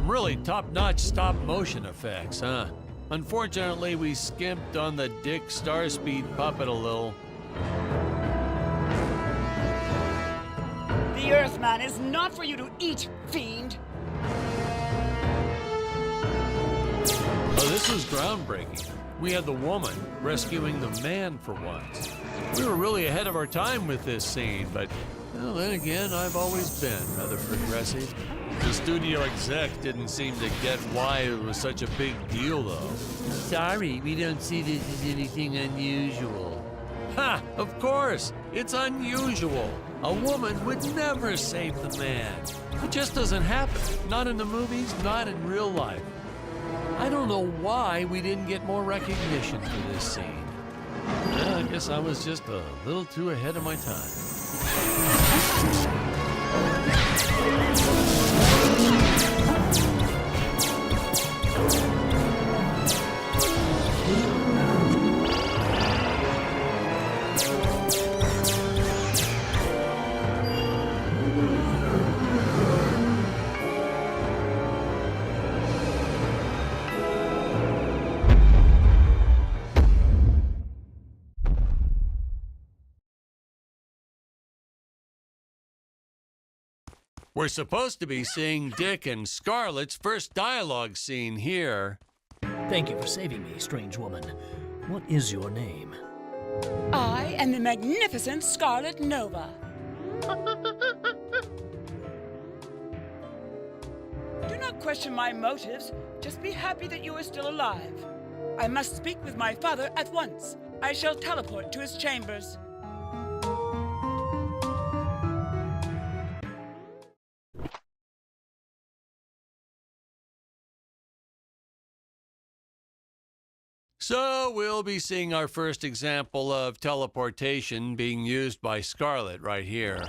Some really top-notch stop-motion effects, huh? Unfortunately, we skimped on the Dick Starspeed puppet a little. The Earthman is not for you to eat, fiend! Oh, this was groundbreaking. We had the woman rescuing the man for once. We were really ahead of our time with this scene, but well, then again, I've always been rather progressive. The studio exec didn't seem to get why it was such a big deal, though. Sorry, we don't see this as anything unusual. Ha! Of course! It's unusual. A woman would never save the man. It just doesn't happen. Not in the movies, not in real life. I don't know why we didn't get more recognition for this scene. Well, I guess I was just a little too ahead of my time. We're supposed to be seeing Dick and Scarlett's first dialogue scene here. Thank you for saving me, strange woman. What is your name? I am the magnificent Scarlet Nova. Do not question my motives. Just be happy that you are still alive. I must speak with my father at once. I shall teleport to his chambers. So we'll be seeing our first example of teleportation being used by Scarlett right here.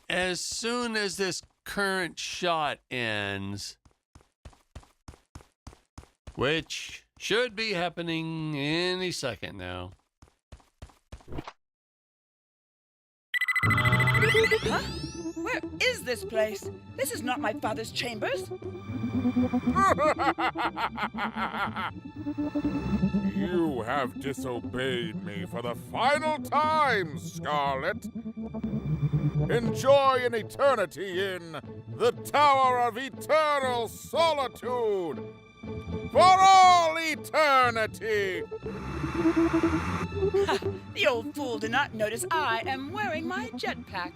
As soon as this current shot ends, which should be happening any second now. Huh? Where is this place? This is not my father's chambers. You have disobeyed me for the final time, Scarlet. Enjoy an eternity in the Tower of Eternal Solitude for all eternity! The old fool did not notice I am wearing my jetpack.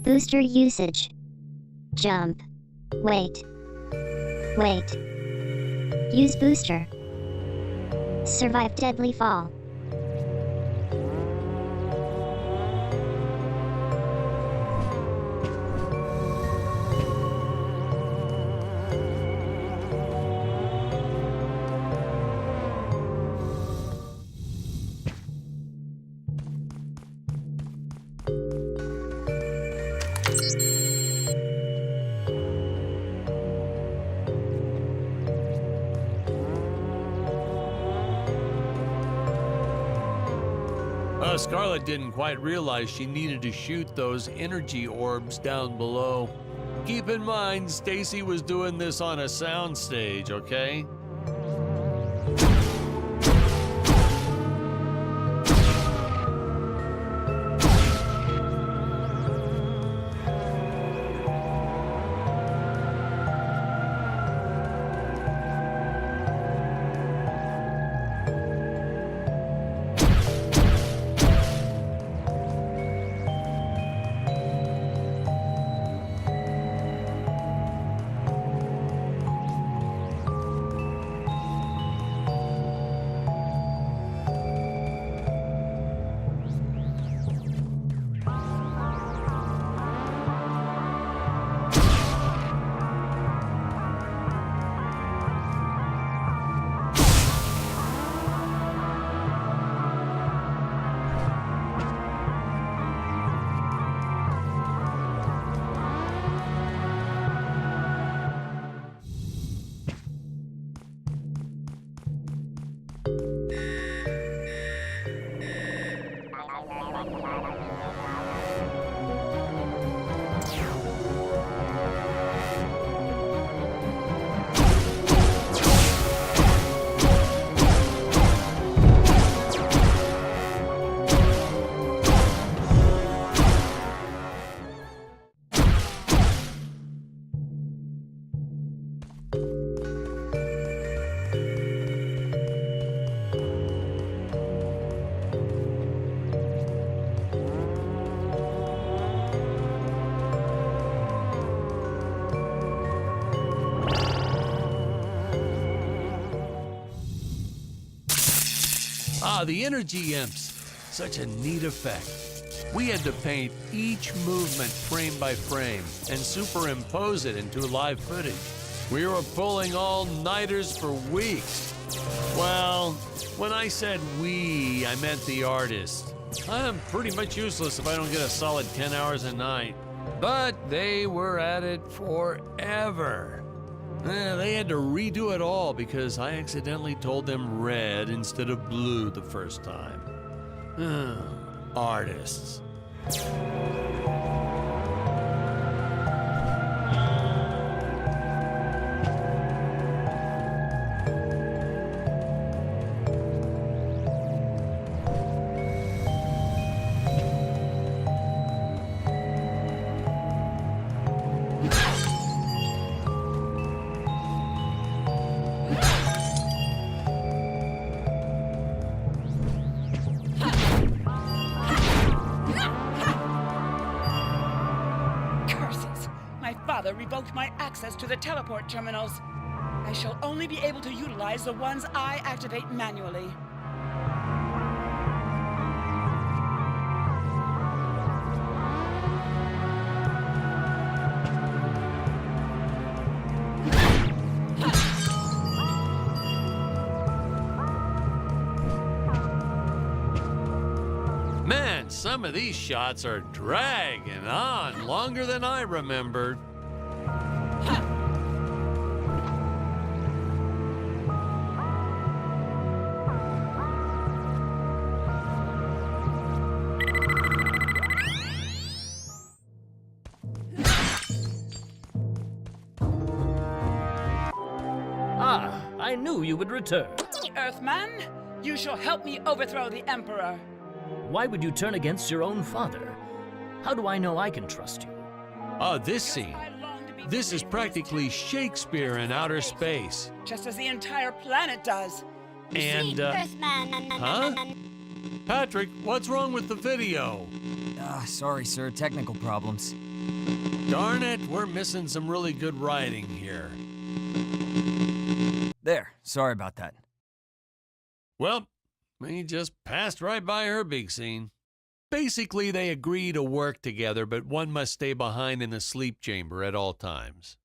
Booster usage. Jump. Wait. Wait. Use booster. Survive deadly fall. Scarlett didn't quite realize she needed to shoot those energy orbs down below. Keep in mind, Stacy was doing this on a soundstage, okay? The energy imps. Such a neat effect. We had to paint each movement frame by frame and superimpose it into live footage. We were pulling all-nighters for weeks. Well, when I said we, I meant the artists. I'm pretty much useless if I don't get a solid 10 hours a night. But they were at it forever. They had to redo it all because I accidentally told them red instead of blue the first time. Artists. Revoked my access to the teleport terminals. I shall only be able to utilize the ones I activate manually. Man, some of these shots are dragging on longer than I remembered. I knew you would return. Earthman, you shall help me overthrow the Emperor. Why would you turn against your own father? How do I know I can trust you? This scene. This is practically Shakespeare in outer space. Just as the entire planet does. And, huh? Patrick, what's wrong with the video? Sorry, sir. Technical problems. Darn it, we're missing some really good writing here. There. Sorry about that. Well, we just passed right by her big scene. Basically, they agree to work together, but one must stay behind in the sleep chamber at all times.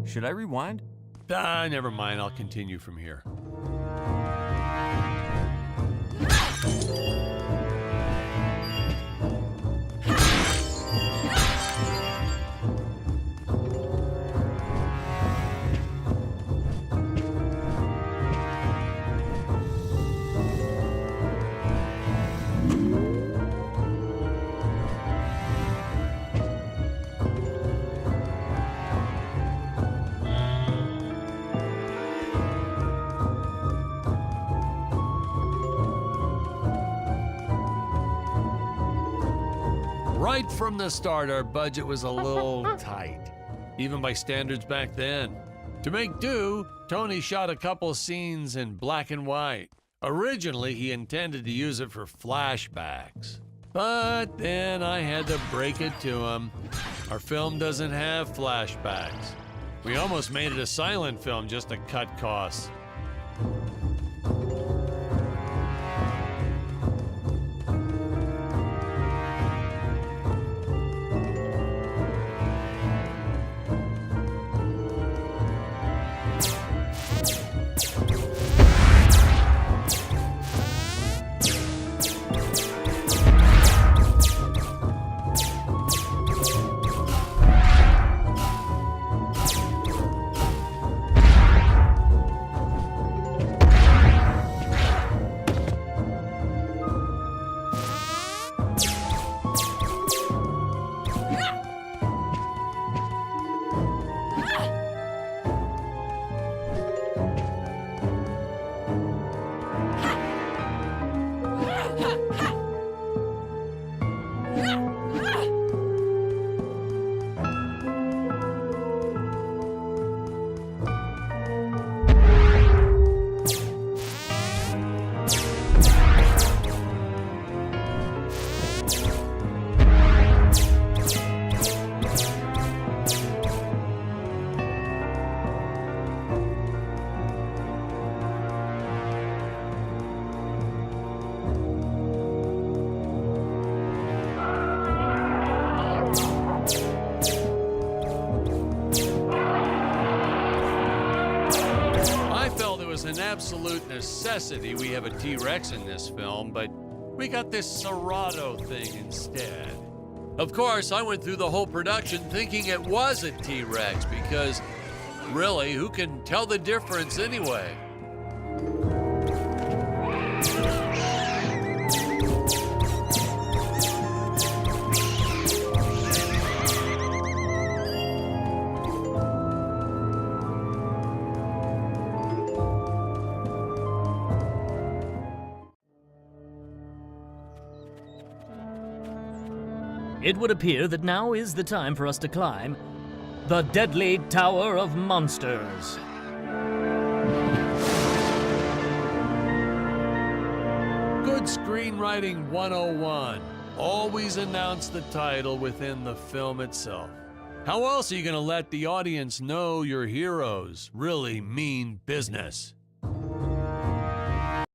Should I rewind? Never mind. I'll continue from here. Right from the start, our budget was a little tight, even by standards back then. To make do, Tony shot a couple scenes in black and white. Originally, he intended to use it for flashbacks. But then I had to break it to him. Our film doesn't have flashbacks. We almost made it a silent film just to cut costs. necessity we have a T-Rex in this film, but we got this Serato thing instead. Of course, I went through the whole production thinking it was a T-Rex because, really, who can tell the difference anyway? It would appear that now is the time for us to climb the Deadly Tower of Monsters. Good screenwriting 101. Always announce the title within the film itself. How else are you going to let the audience know your heroes really mean business?